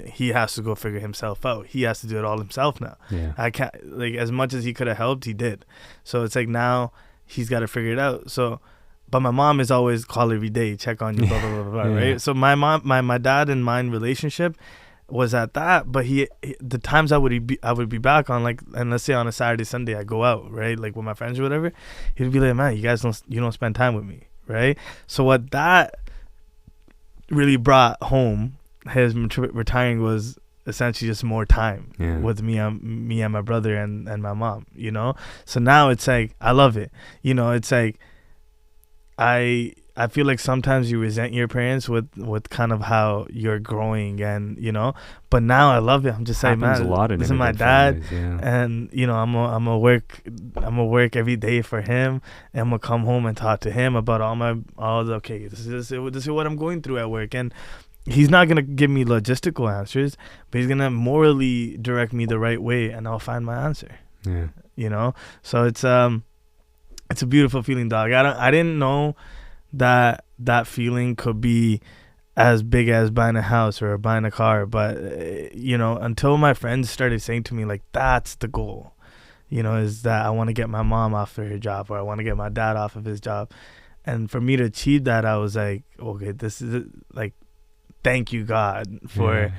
he has to go figure himself out. He has to do it all himself now. Yeah. I can't, like, as much as he could have helped, he did. So it's like now he's got to figure it out. So, but my mom is always call every day, check on you, blah, blah, blah, blah, yeah. Right? So my mom, my dad and mine relationship was at that, but he the times I would be back on, like, and let's say on a Saturday, Sunday, I go out, right, like with my friends or whatever, he'd be like, man, you don't spend time with me, right? So what that really brought home, his retiring, was essentially just more time with me and my brother and my mom, you know. So now it's like I love it, you know. It's like I feel like sometimes you resent your parents with kind of how you're growing, and you know, but now I love it. I'm just like, man, this is my dad, and you know, I'm gonna work every day for him, and I'm gonna come home and talk to him about this is what I'm going through at work, and he's not gonna give me logistical answers, but he's gonna morally direct me the right way, and I'll find my answer. Yeah, you know, so it's a beautiful feeling, dog. I didn't know that feeling could be as big as buying a house or buying a car, but you know, until my friends started saying to me, like, that's the goal, you know, is that I want to get my mom off of her job, or I want to get my dad off of his job. And for me to achieve that, I was like, okay, this is like, thank you, God, for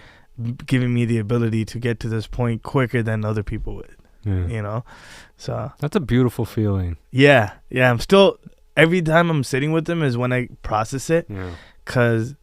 giving me the ability to get to this point quicker than other people would. You know, so that's a beautiful feeling. Yeah, I'm still, every time I'm sitting with them is when I process it, because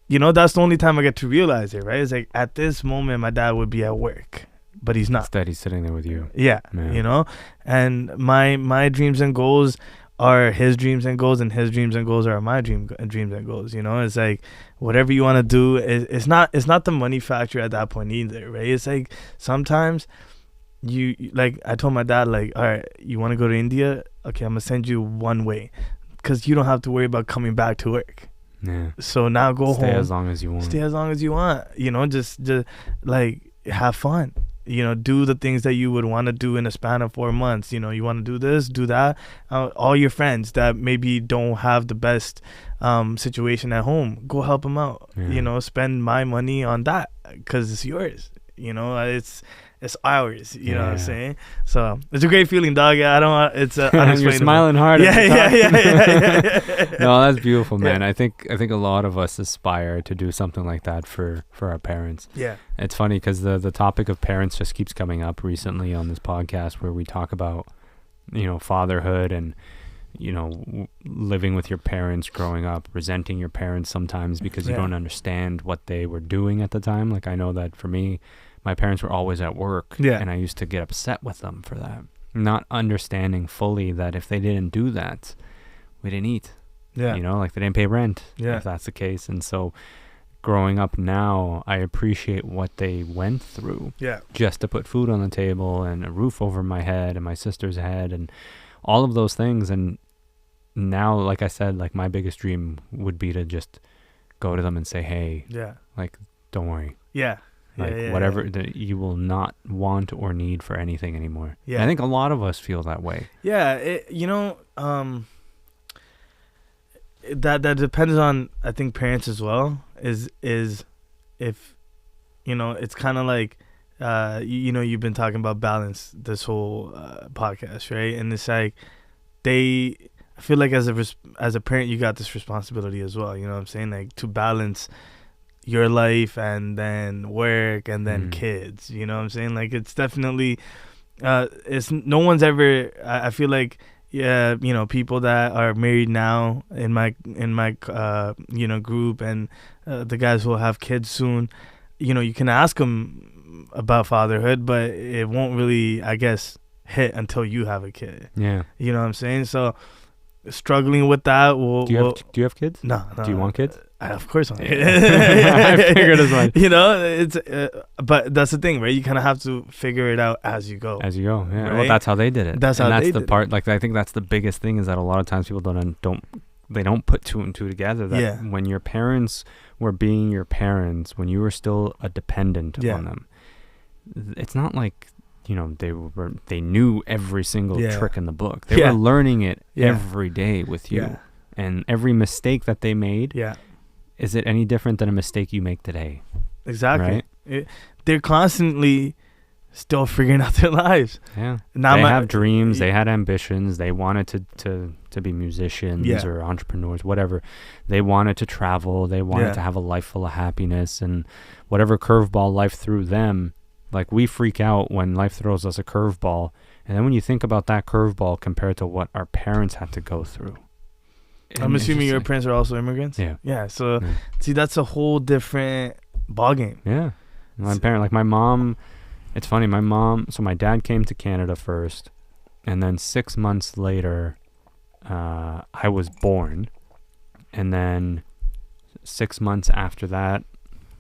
you know, that's the only time I get to realize it, right? It's like at this moment my dad would be at work, but he's not. Instead he's sitting there with you. Yeah. You know, and my dreams and goals are his dreams and goals, and his dreams and goals are my dreams and goals. You know, it's like whatever you want to do, it's not the money factor at that point either, right? It's like sometimes you, like, I told my dad, like, all right, you want to go to India? Okay, I'm gonna send you one way, because you don't have to worry about coming back to work. Yeah. So now go home. Stay as long as you want. You know, just like have fun. You know, do the things that you would want to do in a span of 4 months. You know, you want to do this, do that. All your friends that maybe don't have the best situation at home, go help them out. Yeah. You know, spend my money on that, because it's yours. You know, it's ours, you know what I'm saying? So it's a great feeling, dog. It's you're smiling hard. Yeah. No, that's beautiful, man. I think a lot of us aspire to do something like that for our parents. Yeah. It's funny because the topic of parents just keeps coming up recently on this podcast, where we talk about, you know, fatherhood and, you know, living with your parents growing up, resenting your parents sometimes because you don't understand what they were doing at the time. Like, I know that for me, my parents were always at work, and I used to get upset with them for that, not understanding fully that if they didn't do that, we didn't eat. Yeah. You know, like they didn't pay rent, if that's the case. And so growing up now, I appreciate what they went through just to put food on the table and a roof over my head and my sister's head and all of those things. And now, like I said, like my biggest dream would be to just go to them and say, hey, like, don't worry. Yeah. Like whatever that you will not want or need for anything anymore. Yeah, I think a lot of us feel that way. Yeah, you know, that depends on, I think, parents as well. Is if, you know, it's kind of like, you know, you've been talking about balance this whole podcast, right? And it's like I feel like as a parent, you got this responsibility as well. You know what I'm saying? Like to balance your life and then work and then kids, you know what I'm saying? Like it's definitely it's no one's ever, I feel like people that are married now in my group, and the guys who will have kids soon, you can ask them about fatherhood, but it won't really, I guess, hit until you have a kid. Yeah. You know what I'm saying? So struggling with that. Do you have kids? No. Do you want kids? Of course I want I figured as much. It's but that's the thing, right? You kind of have to figure it out as you go. As you go, yeah. Right? Well, that's how they did it. That's the part. Like, I think that's the biggest thing, is that a lot of times people don't put two and two together. That when your parents were being your parents, when you were still a dependent on them, it's not like they knew every single trick in the book. They were learning it every day with you, and every mistake that they made. Yeah. Is it any different than a mistake you make today? Exactly. Right? They're constantly still figuring out their lives. Yeah. They have dreams. They had ambitions. They wanted to be musicians or entrepreneurs, whatever. They wanted to travel. They wanted to have a life full of happiness, and whatever curveball life threw them. Like, we freak out when life throws us a curveball. And then when you think about that curveball compared to what our parents had to go through. I'm assuming your parents are also immigrants? Yeah. Yeah. So, see, that's a whole different ballgame. Yeah. My mom, it's funny, so my dad came to Canada first, and then 6 months later, I was born. And then 6 months after that,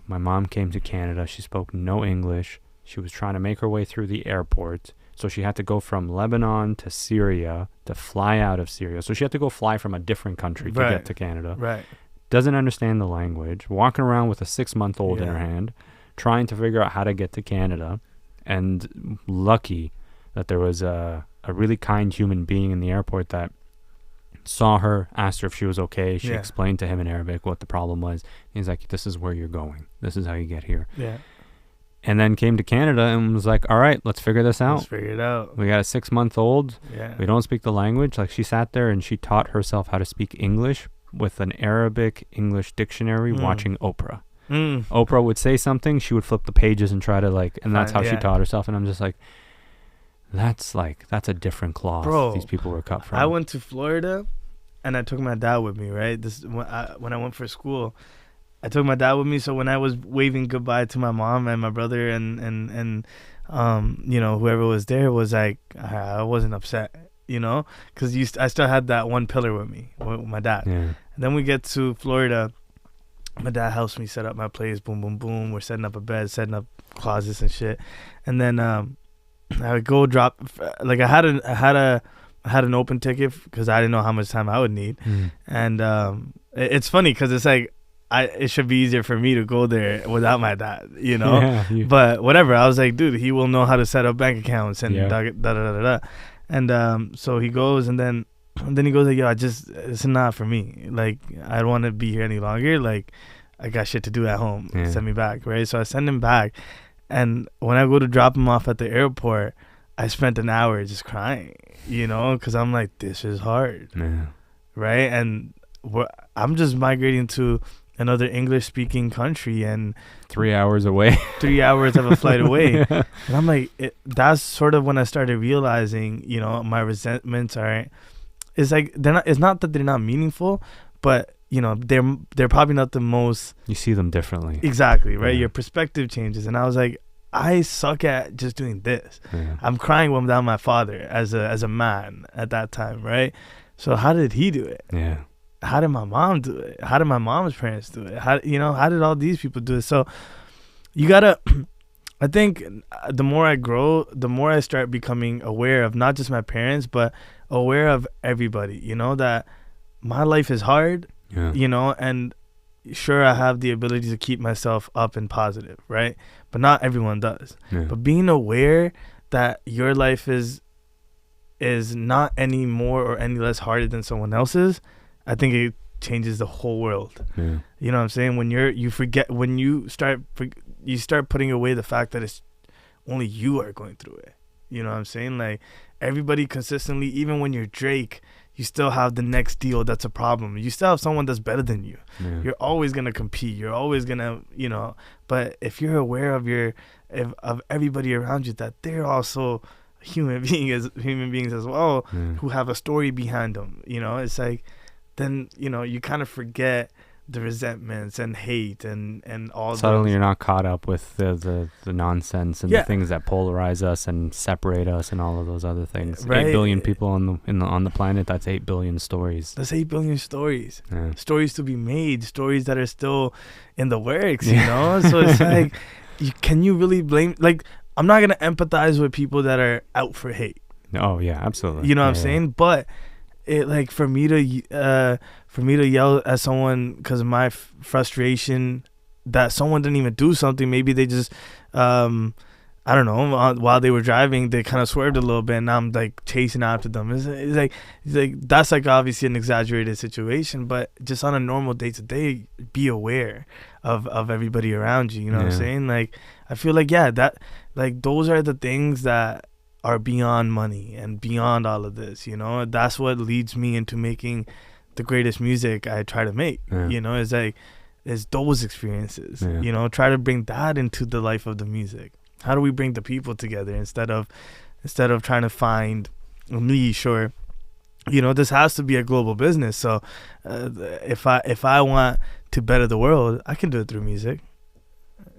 my mom came to Canada. She spoke no English. She was trying to make her way through the airport. So she had to go from Lebanon to Syria to fly out of Syria. So she had to go fly from a different country to get to Canada. Right. Doesn't understand the language. Walking around with a 6-month-old in her hand, trying to figure out how to get to Canada. And lucky that there was a really kind human being in the airport that saw her, asked her if she was okay. She explained to him in Arabic what the problem was. He's like, this is where you're going. This is how you get here. Yeah. And then came to Canada and was like, all right, let's figure this out. Let's figure it out. We got a 6-month-old. Yeah. We don't speak the language. Like, she sat there and she taught herself how to speak English with an Arabic English dictionary watching Oprah. Oprah would say something, she would flip the pages and try to and that's how she taught herself. And I'm just like, that's a different cloth these people were cut from. I went to Florida and I took my dad with me, right? This when I went for school. I took my dad with me, so when I was waving goodbye to my mom and my brother and whoever was there, was like, I wasn't upset, because I still had that one pillar with me, with my dad. Yeah. And then we get to Florida. My dad helps me set up my place. Boom, boom, boom. We're setting up a bed, setting up closets and shit. And then I would go drop. Like, I had an open ticket because I didn't know how much time I would need. And it's funny because it's like, it should be easier for me to go there without my dad, but whatever. I was like, dude, he will know how to set up bank accounts and da. And so he goes, and then he goes like, yo, it's not for me. Like, I don't want to be here any longer. Like, I got shit to do at home. Send me back, right? So I send him back, and when I go to drop him off at the airport, I spent an hour just crying, because I'm like, this is hard, right? And I'm just migrating to another English-speaking country, and 3 hours away, 3 hours of a flight away. And I'm like, that's sort of when I started realizing, my resentments are, it's like, it's not that they're not meaningful, but they're probably not the most, you see them differently. Exactly, right? Your perspective changes. And I was like, I suck at just doing this. I'm crying without my father as a man at that time, right? So how did he do it? How did my mom do it? How did my mom's parents do it? How did all these people do it? So you gotta, I think the more I grow, the more I start becoming aware of not just my parents, but aware of everybody, that my life is hard, and sure, I have the ability to keep myself up and positive, right? But not everyone does. But being aware that your life is not any more or any less harder than someone else's, I think it changes the whole world. You know what I'm saying? When you start putting away the fact that it's only you are going through it. You know what I'm saying? Like, everybody consistently, even when you're Drake, you still have the next deal that's a problem. You still have someone that's better than you. You're always going to compete. You're always going to, but if you're aware of of everybody around you, that they're also human beings as well, who have a story behind them. You know, it's like, then, you know, you kind of forget the resentments and hate and all. Suddenly you're not caught up with the nonsense and the things that polarize us and separate us and all of those other things. Right. 8 billion people on the planet. That's 8 billion stories. That's 8 billion stories. Stories to be made. Stories that are still in the works. You know. So it's like, can you really blame? Like, I'm not gonna empathize with people that are out for hate. Oh yeah, absolutely. You know what I'm saying? But it, like, for me to yell at someone because of my frustration that someone didn't even do something, maybe they just I don't know, while they were driving they kind of swerved a little bit and now I'm like chasing after them. It's like that's like obviously an exaggerated situation, but just on a normal day-to-day, be aware of everybody around you. You know what I'm saying? Like, I feel like that like those are the things that are beyond money and beyond all of this, you know. That's what leads me into making the greatest music I try to make. You know, is like, is those experiences. You know, try to bring that into the life of the music. How do we bring the people together instead of trying to find niche? Or, you know, this has to be a global business. So if I want to better the world, I can do it through music.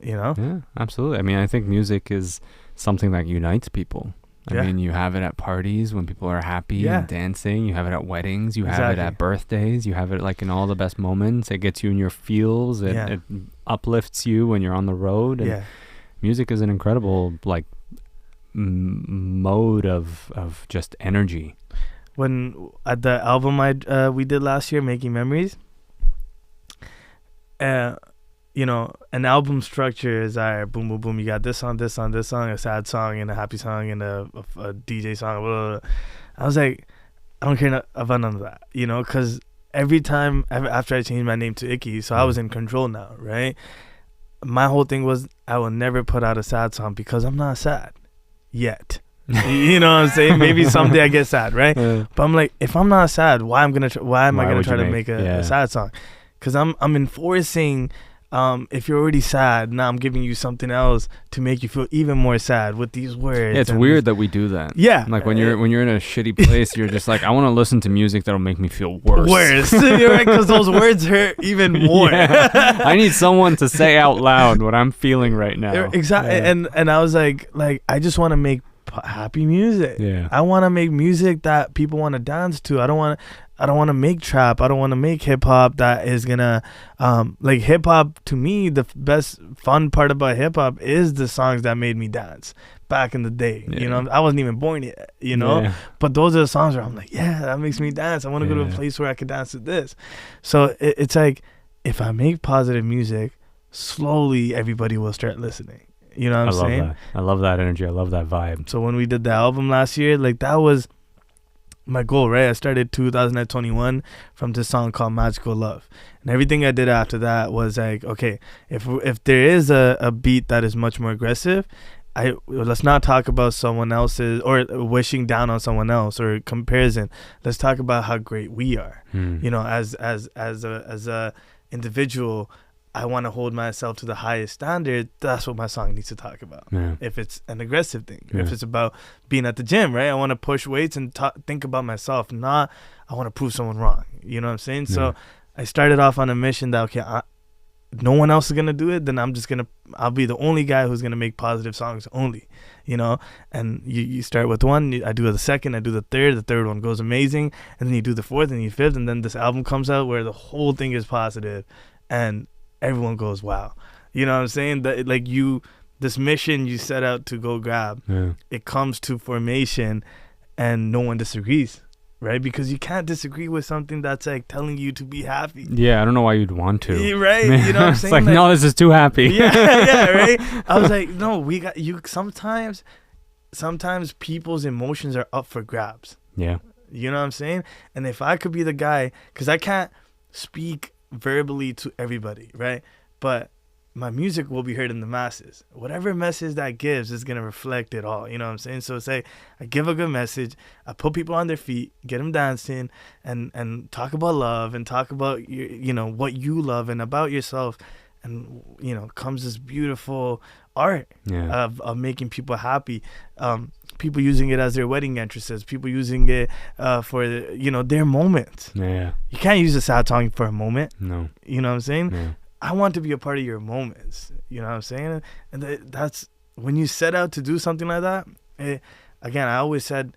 You know? Yeah, absolutely. I mean, I think music is something that unites people. I mean, you have it at parties when people are happy and dancing. You have it at weddings. You have it at birthdays. You have it like in all the best moments. It gets you in your feels. It uplifts you when you're on the road. And music is an incredible like mode of just energy. When at the album we did last year, Making Memories, you know, an album structure is boom, boom, boom. You got this song, a sad song, and a happy song, and a DJ song. Blah, blah, blah. I was like, I don't care about none of that, you know, because every time after I changed my name to Ikky, so I was in control now, right? My whole thing was I will never put out a sad song because I'm not sad yet. You know what I'm saying? Maybe someday I get sad, right? But I'm like, if I'm not sad, why am I gonna try to make a sad song? Because I'm enforcing. If you're already sad, now I'm giving you something else to make you feel even more sad with these words. Yeah, it's weird that we do that. Yeah, like when you're in a shitty place, you're just like, I want to listen to music that'll make me feel worse. You're right, because those words hurt even more. I need someone to say out loud what I'm feeling right now. Exactly, and I was like I just want to make happy music. Yeah, I want to make music that people want to dance to. I don't want to make trap. I don't want to make hip hop that is gonna like hip hop. To me, the best fun part about hip hop is the songs that made me dance back in the day. You know, I wasn't even born yet, you know, but those are the songs where I'm like, yeah, that makes me dance. I want to go to a place where I can dance to this. So it's like, if I make positive music, slowly everybody will start listening. You know what I'm saying? I love that energy. I love that vibe. So when we did the album last year, like, that was my goal, right? I started 2021 from this song called Magical Love, and everything I did after that was like, okay, if there is a beat that is much more aggressive, let's not talk about someone else's or wishing down on someone else or comparison. Let's talk about how great we are. You know, as a individual, I want to hold myself to the highest standard. That's what my song needs to talk about. If it's an aggressive thing, if it's about being at the gym, right? I want to push weights and think about myself, not I want to prove someone wrong. You know what I'm saying? So I started off on a mission that, okay, no one else is going to do it, then I'll be the only guy who's going to make positive songs only, you know? And you start with one, I do the second, I do the third one goes amazing, and then you do the fourth and you fifth, and then this album comes out where the whole thing is positive, and everyone goes, wow. You know what I'm saying? That, like, this mission you set out to go grab, it comes to formation and no one disagrees, right? Because you can't disagree with something that's like telling you to be happy. Yeah, I don't know why you'd want to. Yeah, right? You know what I'm saying? It's like, no, this is too happy. Yeah, right? I was like, no, we got you. Sometimes people's emotions are up for grabs. Yeah. You know what I'm saying? And if I could be the guy, because I can't speak verbally to everybody, right? But my music will be heard in the masses. Whatever message that gives is going to reflect it all. You know what I'm saying? So say I give a good message, I put people on their feet, get them dancing, and talk about love and talk about you know what you love and about yourself, and comes this beautiful art of making people happy. People using it as their wedding entrances, people using it for their moment. You can't use a sad song for a moment. No. You know what I'm saying? Yeah. I want to be a part of your moments. You know what I'm saying? And that's when you set out to do something like that. Again, I always said,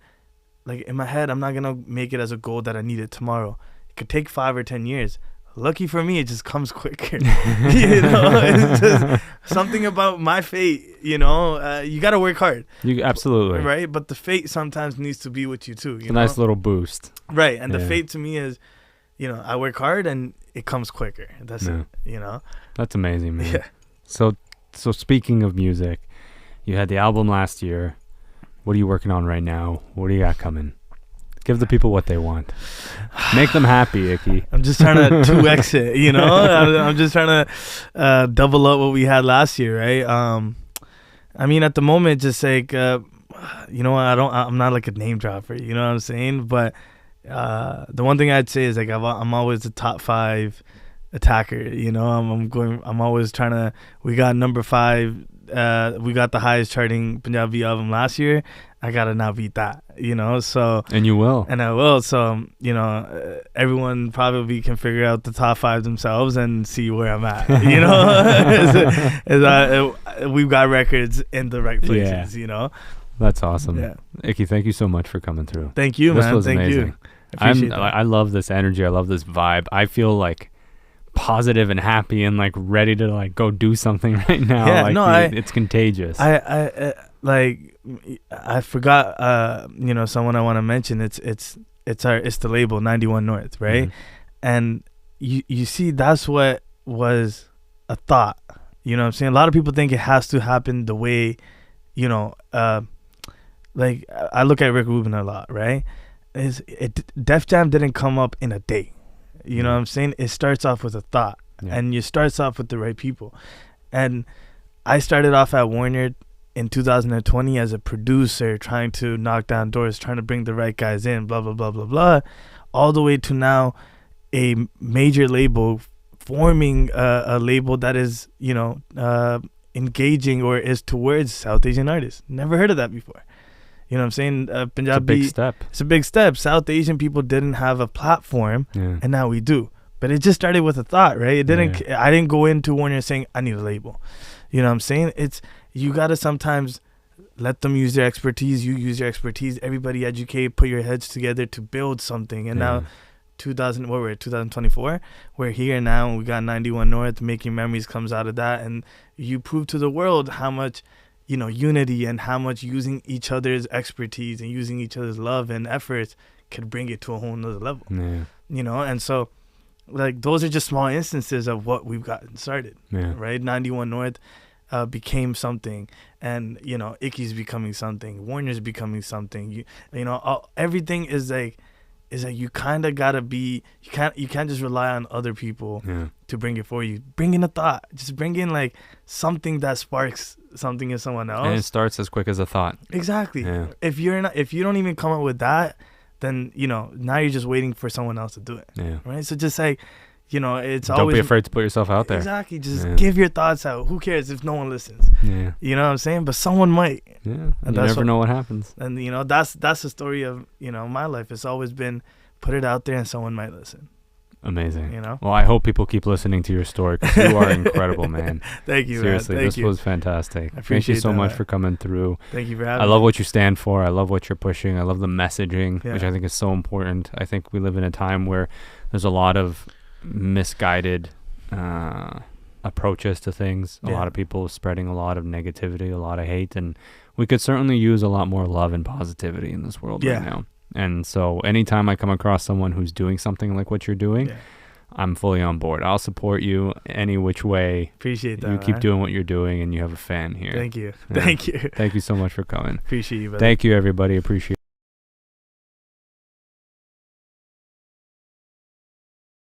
like, in my head, I'm not gonna make it as a goal that I need it tomorrow. It could take 5 or 10 years. Lucky for me, it just comes quicker. It's just something about my fate. You gotta work hard. You absolutely right, but the fate sometimes needs to be with you too. It's a nice little boost. Right, and the fate to me is, I work hard and it comes quicker. That's it. That's amazing, man. Yeah. So speaking of music, you had the album last year. What are you working on right now? What do you got coming? Give the people what they want. Make them happy, Ikky. I'm just trying to 2X it, I'm just trying to double up what we had last year, right? I mean, at the moment, just like, I'm not like a name dropper, you know what I'm saying? But the one thing I'd say is, like, I'm always the top 5 attacker, I'm always trying to, we got number 5, we got the highest charting Punjabi album last year. I gotta now beat that, so. And you will. And I will. So, everyone probably can figure out the top 5 themselves and see where I'm at, we've got records in the right places, That's awesome. Yeah. Ikky, thank you so much for coming through. Thank you, man. This was amazing. You. I love this energy. I love this vibe. I feel like positive and happy and like ready to like go do something right now. Yeah, like it's contagious. I forgot someone I want to mention. It's the label 91 North, right? Mm-hmm. And you see, that's what was a thought. You know what I'm saying? A lot of people think it has to happen the way, like I look at Rick Rubin a lot, right? Def Jam didn't come up in a day. You know what I'm saying? It starts off with a thought, and you starts off with the right people. And I started off at Warner in 2020 as a producer, trying to knock down doors, trying to bring the right guys in, blah, blah, blah, blah, blah, all the way to now a major label forming a label that is, engaging or is towards South Asian artists. Never heard of that before. You know what I'm saying? Punjabi, it's a big step. It's a big step. South Asian people didn't have a platform, and now we do. But it just started with a thought, right? It didn't. Yeah. I didn't go into Warner saying I need a label. You know what I'm saying? You gotta sometimes let them use their expertise. You use your expertise. Everybody educate. Put your heads together to build something. And now, 2024. We're here now. We got 91 North. Making Memories comes out of that, and you prove to the world how much. Unity and how much using each other's expertise and using each other's love and efforts could bring it to a whole nother level. Yeah. And so, like, those are just small instances of what we've gotten started. Yeah. Right? 91 North became something, and Ikky's becoming something. Warner's becoming something. Everything is like you kind of gotta be. You can't just rely on other people to bring it for you. Bring in a thought. Just bring in like something that sparks something in someone else. And it starts as quick as a thought. Exactly. Yeah. If you don't even come up with that, then now you're just waiting for someone else to do it. Yeah. Right. So just like it's don't always. Don't be afraid to put yourself out there. Exactly. Just give your thoughts out. Who cares if no one listens? Yeah. You know what I'm saying? But someone might. Yeah. And you never know what happens. And that's the story of my life. It's always been put it out there and someone might listen. Amazing. Well, I hope people keep listening to your story because you are incredible, man. Thank you. Seriously, man. This was fantastic. I appreciate Thank you so much man. for coming through. Thank you for having me. I love what you stand for. I love what you're pushing. I love the messaging, which I think is so important. I think we live in a time where there's a lot of misguided approaches to things. A lot of people spreading a lot of negativity, a lot of hate, and we could certainly use a lot more love and positivity in this world right now. And so anytime I come across someone who's doing something like what you're doing, I'm fully on board. I'll support you any which way. Appreciate that. You keep doing what you're doing, and you have a fan here. Thank you. Thank you. Thank you so much for coming. Appreciate you, brother. Thank you, everybody. Appreciate